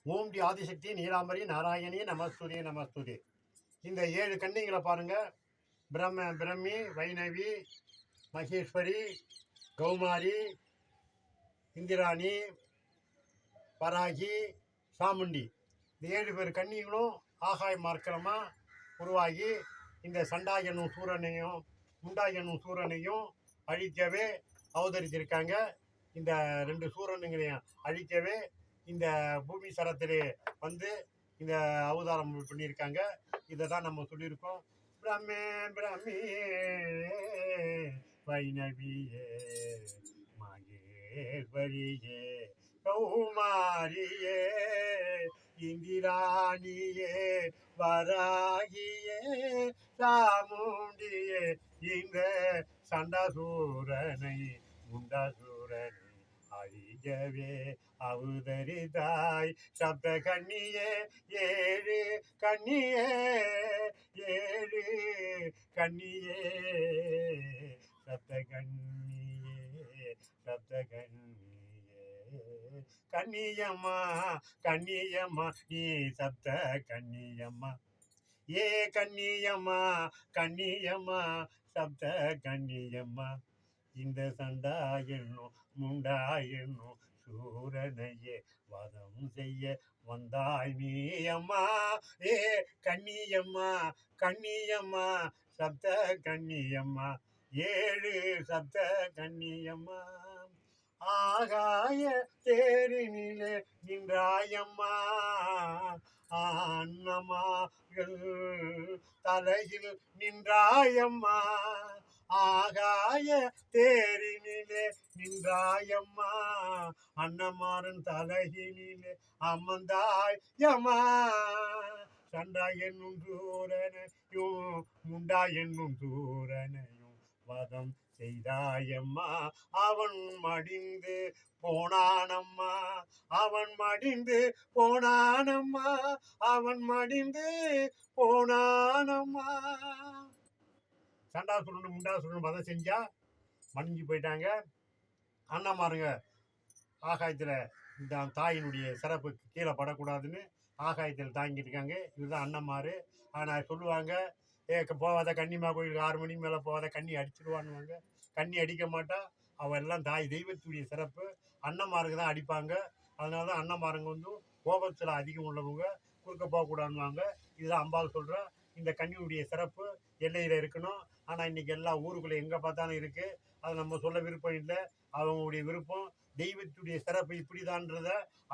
ஓம் D Adishakti Neelambari Narayani நமஸ்துதி நமஸ்துதி. இந்த 7 கன்னிகளை பாருங்க. பிரம்மி, வைணவி, மகேஸ்வரி, கௌமாரி, இந்திராணி, பராகி, சாமுண்டி. இந்த 7 பேர் கன்னிகளும் ஆகாய மார்க்கலமாக உருவாகி இந்த சண்டா என்னும் சூரனையும் முண்டா என்னும் சூரனையும் அழிக்கவே அவதரித்திருக்காங்க. இந்த 2 சூரனுங்களையும் அழிக்கவே இந்த பூமி சரத்திலே வந்து இந்த அவதாரம் பண்ணியிருக்காங்க. இதை தான் நம்ம சொல்லியிருக்கோம். பிரம்மே பிரம்மியே வைணவியே மகேஸ்வரியே கௌமாரியே இந்திராணியே வராகியே சாமுண்டியே இந்த சண்டாசூரனை முண்டாசூரனை அழிகவே அவதரித்தாய் சப்த கண்ணியே 7 கண்ணியே 7 கண்ணியே சப்த கண்ணியே சப்த கண்ணியே கண்ணியம்மா கண்ணியம்மா நீ சப்த கண்ணியம்மா ஏ கண்ணியம்மா கண்ணியம்மா சப்த கண்ணியம்மா இந்த சண்டா என்னும் முண்டா என்னும் சூரனையே வதம் செய்ய வந்தாய் நீ அம்மா. ஏ கண்ணியம்மா கண்ணியம்மா சப்த கண்ணியம்மா 7 சப்த கண்ணியம்மா. ஆகாய தேரினிலே நின்றாயம்மா அன்னமார்கள் தலையில் நின்றாயம்மா. ஆகாய தேரினிலே நின்றாயம்மா அன்னமாரன் தலையினிலே அமர்ந்தாயம்மா. சண்டா என்னும் சூரனையும் முண்டா என்னும் சூரனையும் வதம் செய்தாயம்மா. அவன் மடிந்து போனானம்மா அவன் மடிந்து போனானம்மா அவன் மடிந்து போனானம்மா. சண்டாசுரன் முண்டாசுரன் வதம் செஞ்சா மடிஞ்சு போயிட்டாங்க. அண்ணமாருங்க ஆகாயத்தில் இந்த தாயினுடைய சிறப்பு கீழே படக்கூடாதுன்னு ஆகாயத்தில் தாங்கிட்டு இருக்காங்க. இதுதான் அண்ணமாரு. ஆனால் சொல்லுவாங்க, போகாத கன்னிமா கோயிலுக்கு 6 மணிக்கு மேலே போகாத கண்ணி அடிச்சிடுவானுவாங்க. கண்ணி அடிக்க மாட்டா. அவள் எல்லாம் தாய் தெய்வத்துடைய சிறப்பு. அண்ணமாருக்கு தான் அடிப்பாங்க. அதனால தான் அண்ணமாருங்க வந்து கோபத்தில் அதிகம் உள்ளவங்க குறுக்க போகக்கூடாதுவாங்க. இதுதான் அம்பாள் சொல்கிற இந்த கன்னியுடைய சிறப்பு எல்லையில் இருக்கணும். ஆனால் இன்றைக்கி எல்லா ஊருக்குள்ளே எங்கே பார்த்தாலும் இருக்குது. அதை நம்ம சொல்ல விருப்பம் இல்லை. அவங்களுடைய விருப்பம். தெய்வத்துடைய சிறப்பு இப்படிதான்றத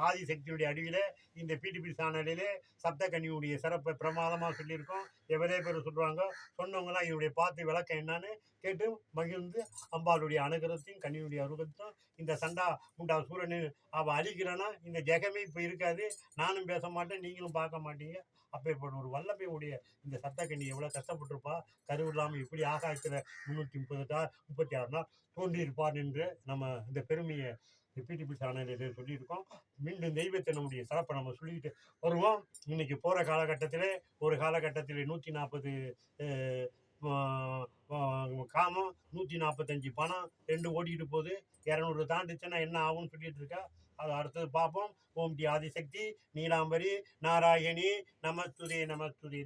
ஆதிசக்தியுடைய அடிவில் இந்த பிடிபி சேனலிலே சப்த கன்னியுடைய சிறப்பை பிரமாதமாக சொல்லியிருக்கோம். எவரே பேர் சொல்கிறாங்க. சொன்னவங்களாம் இதனுடைய பார்த்து விளக்கம் என்னன்னு கேட்டு மகிழ்ந்து அம்பாளுடைய அனுகிரகத்தையும் கன்னியுடைய அனுகிரகத்தையும் இந்த சண்டா முண்டா சூரனு அவள் அழிக்கிறேன்னா இந்த ஜெகமே இப்போ இருக்காது. நானும் பேச மாட்டேன், நீங்களும் பார்க்க மாட்டீங்க. அப்பேற்பட்ட ஒரு வல்லமையுடைய இந்த சப்தகன்னி எவ்வளோ கஷ்டப்பட்டிருப்பா. கருவு இல்லாமல் இப்படி ஆகாயத்தில் 336 நாள் தோன்றியிருப்பார் என்று நம்ம இந்த பெருமையை பிடிபி சேனலில் சொல்லியிருக்கோம். மீண்டும் தெய்வத்தை நம்முடைய சிறப்பை நம்ம சொல்லிக்கிட்டு வருவோம். இன்னைக்கு போகிற காலகட்டத்தில் ஒரு காலகட்டத்தில் 140 காமம் 145 பணம் 2 ஓடிக்கிட்டு போகுது. 200 தாண்டிச்சுன்னா என்ன ஆகும்னு சொல்லிட்டு இருக்கா. அதை அடுத்தது பார்ப்போம். ஓம் டி ஆதிசக்தி நீலாம்பரி நாராயணி நமஸ்துதே நமஸ்துதே.